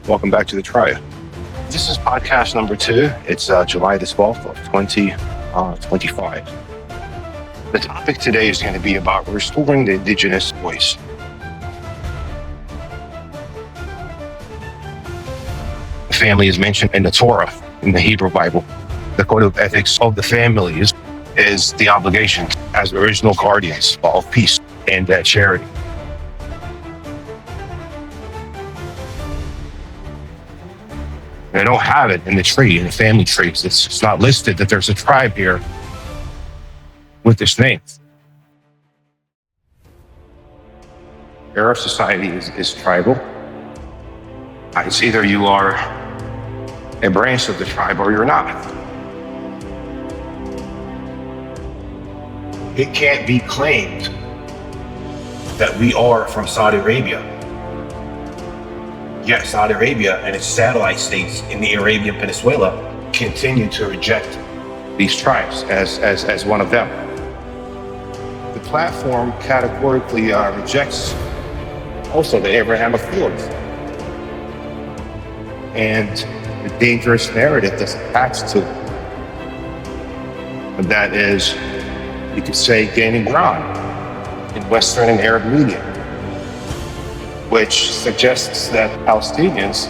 Welcome back to the Tribe. This is podcast number 2. It's July the 12th of 2025. The topic today is going to be about restoring the Indigenous voice. The family is mentioned in the Torah, in the Hebrew Bible. The code of ethics of the families is the obligation as original guardians of peace and charity. They don't have it in the tree, in the family trees. It's not listed that there's a tribe here with this name. Arab society is tribal. It's either you are a branch of the tribe or you're not. It can't be claimed that we are from Saudi Arabia. Yet Saudi Arabia and its satellite states in the Arabian Peninsula continue to reject these tribes as one of them. The platform categorically rejects also the Abrahamic Accords and the dangerous narrative that's attached to it. That is, you could say, gaining ground in Western and Arab media, which suggests that Palestinians,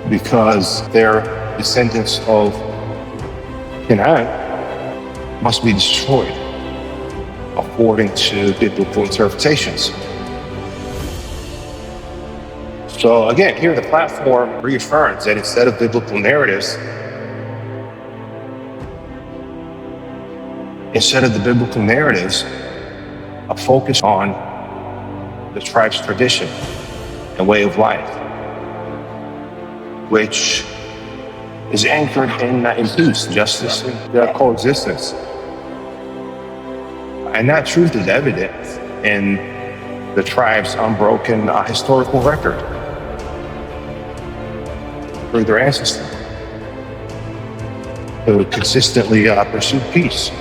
because they're descendants of Canaan, must be destroyed according to biblical interpretations. So again, here the platform reaffirms that instead of biblical narratives, a focus on the tribe's tradition and way of life, which is anchored in peace, justice, and coexistence. And that truth is evident in the tribe's unbroken historical record through their ancestors, who consistently pursued peace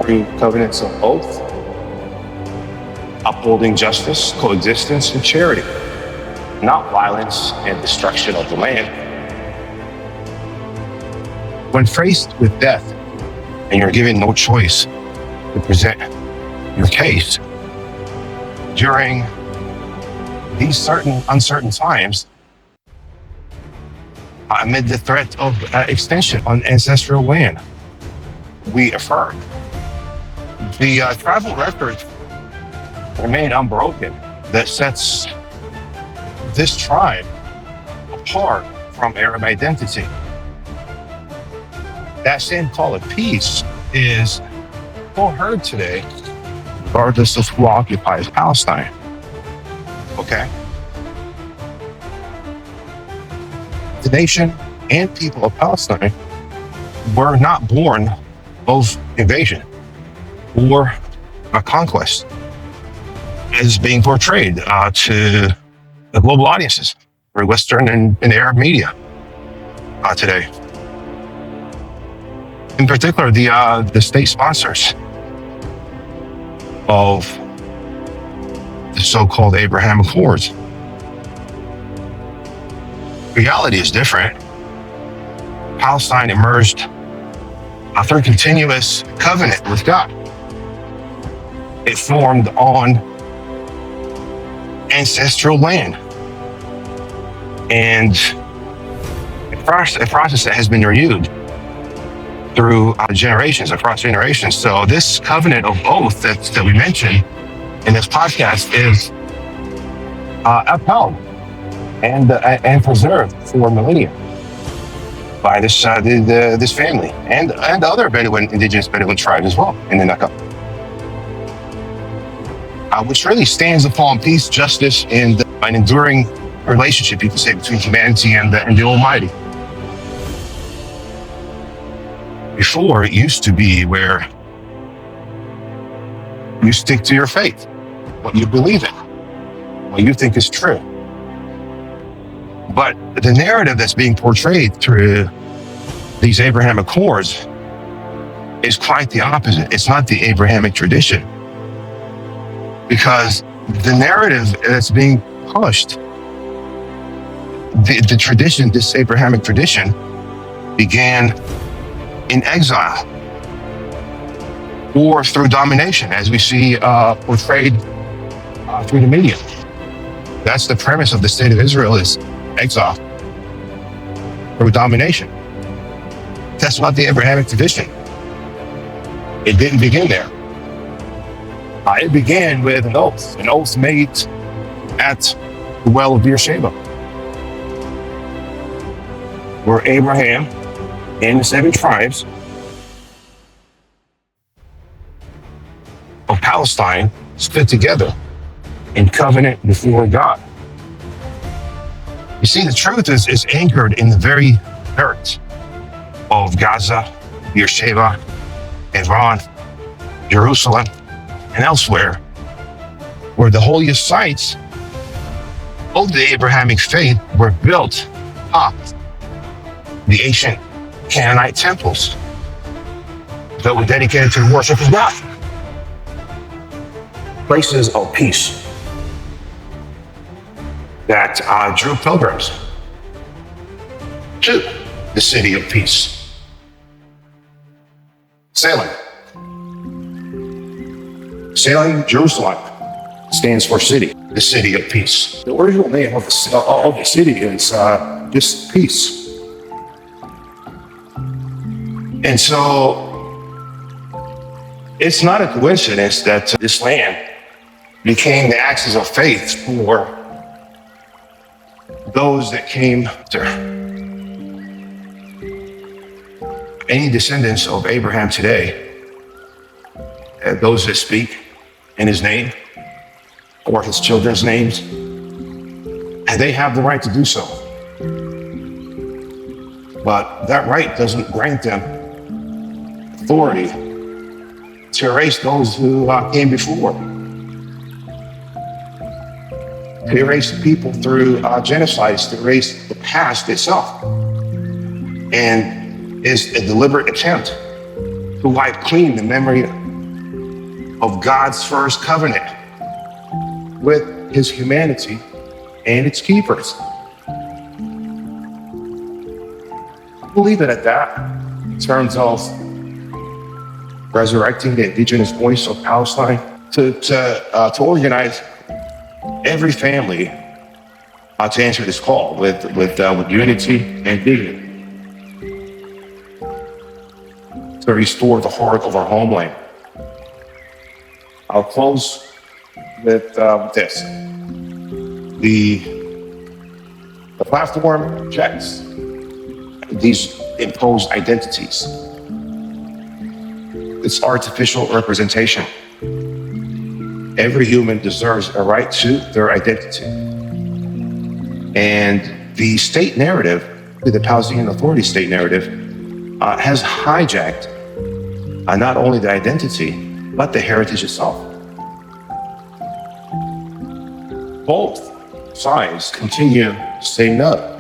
through covenants of oath, upholding justice, coexistence, and charity, not violence and destruction of the land. When faced with death and you're given no choice to present your case during these uncertain times, amid the threat of extension on ancestral land, we affirm. The tribal record remain unbroken that sets this tribe apart from Arab identity. That same call of peace is still heard today, regardless of who occupies Palestine. Okay? The nation and people of Palestine were not born of invasion or a conquest, is being portrayed to the global audiences through Western and Arab media today. In particular, the state sponsors of the so-called Abraham Accords. Reality is different. Palestine emerged through continuous covenant with God. It formed on ancestral land, and a process that has been renewed through generations, across generations. So this covenant of oath that we mentioned in this podcast is upheld and preserved for millennia by this family and other indigenous Bedouin tribes as well in the Nakba, which really stands upon peace, justice, and an enduring relationship, you can say, between humanity and the Almighty. Before, it used to be where you stick to your faith, what you believe in, what you think is true. But the narrative that's being portrayed through these Abraham Accords is quite the opposite. It's not the Abrahamic tradition, because the narrative that's being pushed the tradition, this Abrahamic tradition, began in exile or through domination, as we see portrayed through the media. That's the premise of the state of Israel, is exile through domination. That's not the Abrahamic tradition. It didn't begin there. It began with an oath made at the well of Beersheba, where Abraham and the 7 tribes of Palestine stood together in covenant before God. You see, the truth is anchored in the very dirt of Gaza, Beersheba, Iran, Jerusalem, and elsewhere, where the holiest sites of the Abrahamic faith were built up. The ancient Canaanite temples that were dedicated to the worship of God. Places of peace that drew pilgrims to the city of peace. Salem, Jerusalem, stands for city, the city of peace. The original name of the city is just peace. And so it's not a coincidence that this land became the axis of faith for those that came after. Any descendants of Abraham today, those that speak in his name or his children's names, and they have the right to do so. But that right doesn't grant them authority to erase those who came before, to erase the people through genocides, to erase the past itself, and is a deliberate attempt to wipe clean the memory of God's first covenant with his humanity and its keepers. We'll leave it at that in terms of resurrecting the indigenous voice of Palestine, to organize every family to answer this call with unity and dignity, to restore the heart of our homeland. I'll close with this. The platform rejects these imposed identities. It's artificial representation. Every human deserves a right to their identity. And the state narrative, the Palestinian Authority state narrative, has hijacked not only the identity, but the heritage itself. Both sides continue to say no.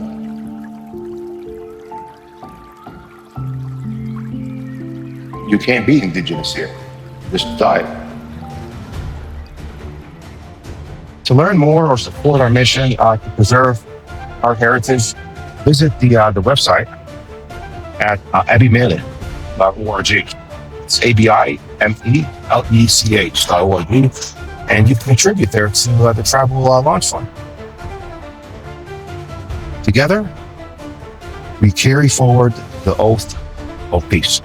You can't be indigenous here. Just die. To learn more or support our mission to preserve our heritage, visit the website at abimelech.org. It's ABIMELECH.org. And you can contribute there to the Tribal Launch Fund. Together, we carry forward the oath of peace.